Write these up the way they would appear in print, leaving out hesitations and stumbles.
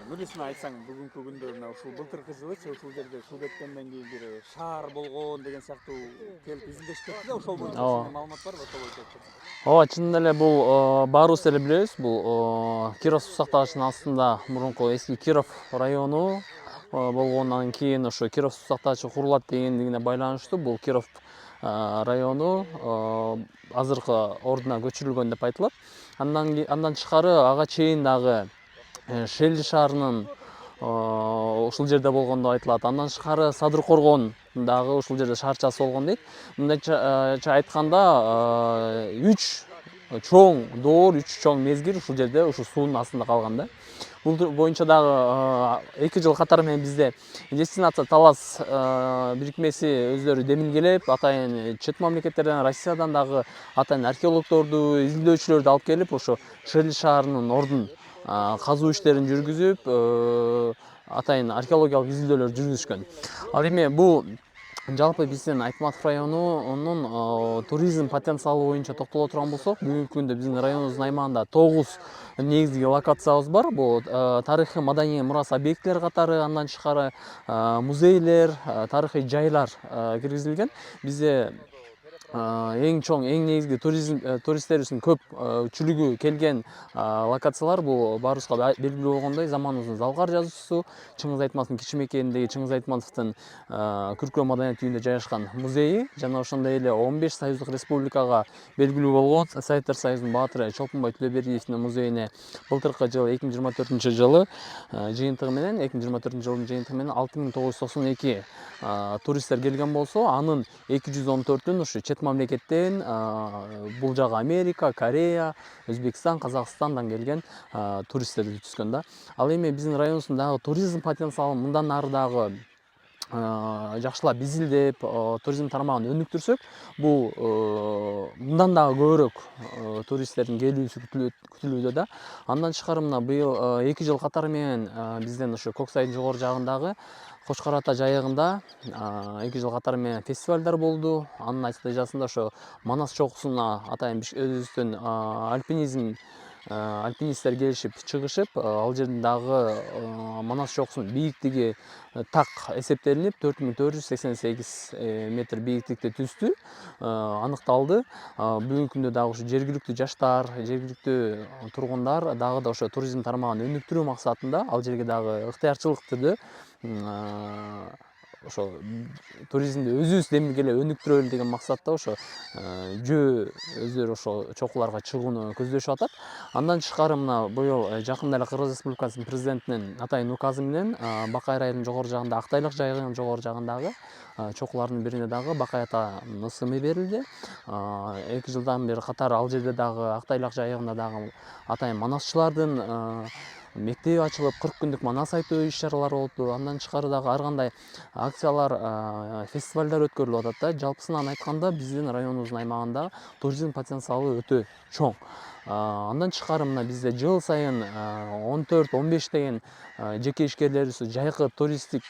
Мүнөсүн айтсаң, бүгүнкү күндө мына ушул былтыркы жылычы ушул жерде суу кеткенден кийин бир шаар болгон деген сыяктуу келип изилдешип кетти да, ошол боюнча сенде маалымат барбы? Ошол боюнча айтып кетсең. Ооба, чынында эле бул баарыбыз эле билебиз. Бул Киров суу сактагычынын астында мурунку эски Киров району болгондон кийин ошо Киров суу сактагычы курулат дегендигине байланыштуу бул Киров району азыркы ордуна көчүрүлгөн деп айтылат. Андан тышкары ага чейин дагы Шелди шаарынын ушул жерде болгон деп айтылат. Андан тышкары Садыр Коргон дагы ушул жерде шаарчасы болгон дейт. Мындайча айтканда 3 чоң доор, 3 чоң мезгил ушул жерде ушул суунун астында калган да. Бул боюнча дагы 2 жыл катары менен бизде дестинация Талас бирикмеси өздөрү демилгелеп, атайын чет мамлекеттерден, Россиядан дагы атайын археологдорду, изилдөөчүлөрдү алып келип, ошо Шелди шаарынын ордун казуу иштерин жүргүзүп, атайын археологиялык изилдөөлөр жүргүзүшкөн. Ал эми бул жалпы биздин Айтматов районунун туризм потенциалы боюнча токтоло турган болсок, бүгүнкү күндө биздин районубуздун аймагында 9 негизги локациябыз бар. Бул тарыхый маданий мурас объектилери катары, андан тышкары музейлер, тарыхый жайлар киргизилген. Бизде эң чоң, эң негизги туристтерибиздин көпчүлүгү келген локациялар бул баарыбызга белгилүү болгондой заманыбыздын Залкар жазуучусу, Чыңгыз Айтматовдун кичи мекениндеги Чыңгыз Айтматовдун көркөм маданият үйүндө жайгашкан музейи жана ошондой эле 15 союздук республикага белгилүү болгон Советтер Союзунун баатыры Чолпонбай Төлөбердиевдин музейине былтыркы жылы 2024 жыйынтыгы менен 2024 жылдын жыйынтыгы менен 6992 туристтер келген болсо, анын 214-ün ушу чет мамлекеттен, бул жагы Америка, Корея, Өзбекстан, Казакстандан келген туристтер түзгөн да. Ал эми биздин районубуздун дагы туризм потенциалын мындан ары дагы жакшылап изилдеп, туризм тармагын өнүктүрсөк, бул мындан дагы көбүрөөк туристтердин келүүсү күтүлүүдө да. Андан тышкары мына быйыл 2 жыл катары менен бизден ошо Коксайдын жогору жагындагы Кошкор Ата жайыгында 2 жыл катары менен фестивалдар болду. Анын натыйжасында ошо Манас чокусуна атайын өзүбүздүн альпинисттер келишип чыгышып, ал жердин дагы Манас чокусунун бийиктиги так эсептелинип 4488 метр бийиктикте түздү, аныкталды. Бүгүнкү күндө дагы ушу жергиликтүү жаштар, жергиликтүү тургундар дагы да ошо туризм тармагын өнүктүрүү максатында ал жерге дагы ыктыярчылык түрдө ошо туризмди өзүбүз демилгелеп өнүктүрөлү деген максатта ошо жөө өздөрү ошо чокуларга чыгууну көздөшүп атат. Андан тышкары мына быйыл жакында эле Кыргыз Республикасынын президентинин атайын указы менен Бакай районунун жогору жагында, Актайлык жайыгынын жогору жагындагы чокулардын бирине дагы Бакай Атанын ысымы берилди. 2 жылдан бери катар ал жерде дагы Актайлык жайыгында дагы атайын манасчылардын мектеби ачылып, 40 күндүк манас айтуу иш-чаралары болду. Андан тышкары дагы ар кандай акциялар, фестивалдар өткөрүлүп атат да. Жалпысынан айтканда биздин районубуздун аймагында туризм потенциалы өтө чоң. Андан тышкары мына бизде жыл сайын 14-15 деген жеке ишкерлерибиз жайкы туристтик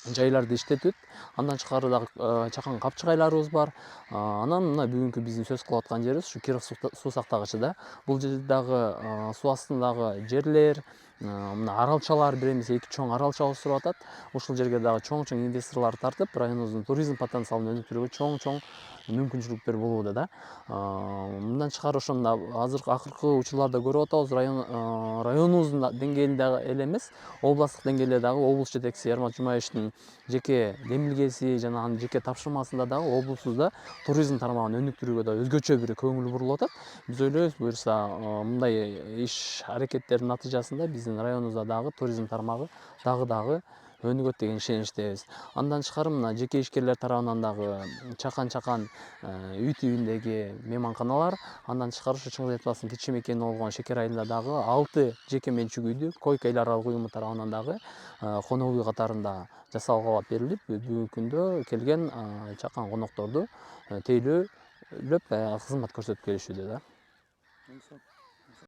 жайларды иштетет. Андан тышкары дагы чакан капчыгайларыбыз бар. Анан мына бүгүнкү биздин сөз кылып аткан жерибиз ушу Киров суу сактагычы да. Бул жерде дагы суу астындагы жерлер, мына аралчалар, бир эмес 2 чоң аралча олуштуруп атат. Ушул жерге дагы чоң-чоң инвесторлорду тартып, районубуздун туризм потенциалын өнүктүрүүгө чоң-чоң мүмкүнчүлүктөр болууда да. Мындан тышкары ошондо азыркы акыркы учурларда көрүп атабыз, районубуздун деңгээлинде эле эмес, областтык деңгээлде дагы облус жетекчиси Ярмат Жумаевичтин жеке демилгеси жана анын жеке тапшырмасында дагы облусубузда туризм тармагын өнүктүрүүгө да өзгөчө бир көңүл бурулуп атат. Биз ойлойбуз, буюрса мындай иш аракеттердин натыйжасында биздин районубузда дагы туризм тармагы дагы өнүгөт деген ишеничтебиз. Андан тышкары мына жеке ишкерлер тарабынан дагы чакан үй тибиндеги мейманканалар, андан тышкары ушу Чыңгыз Айтматовдун кичи мекени болгон Шекер айылында дагы 6 жеке менчик үйдү Койка эл аралык уюму тарабынан дагы конок үй катарында жасалгап берилип, бүгүнкү күндө келген чакан конокторду тейлөөлөп кызмат көрсөтүп келишүүдө да.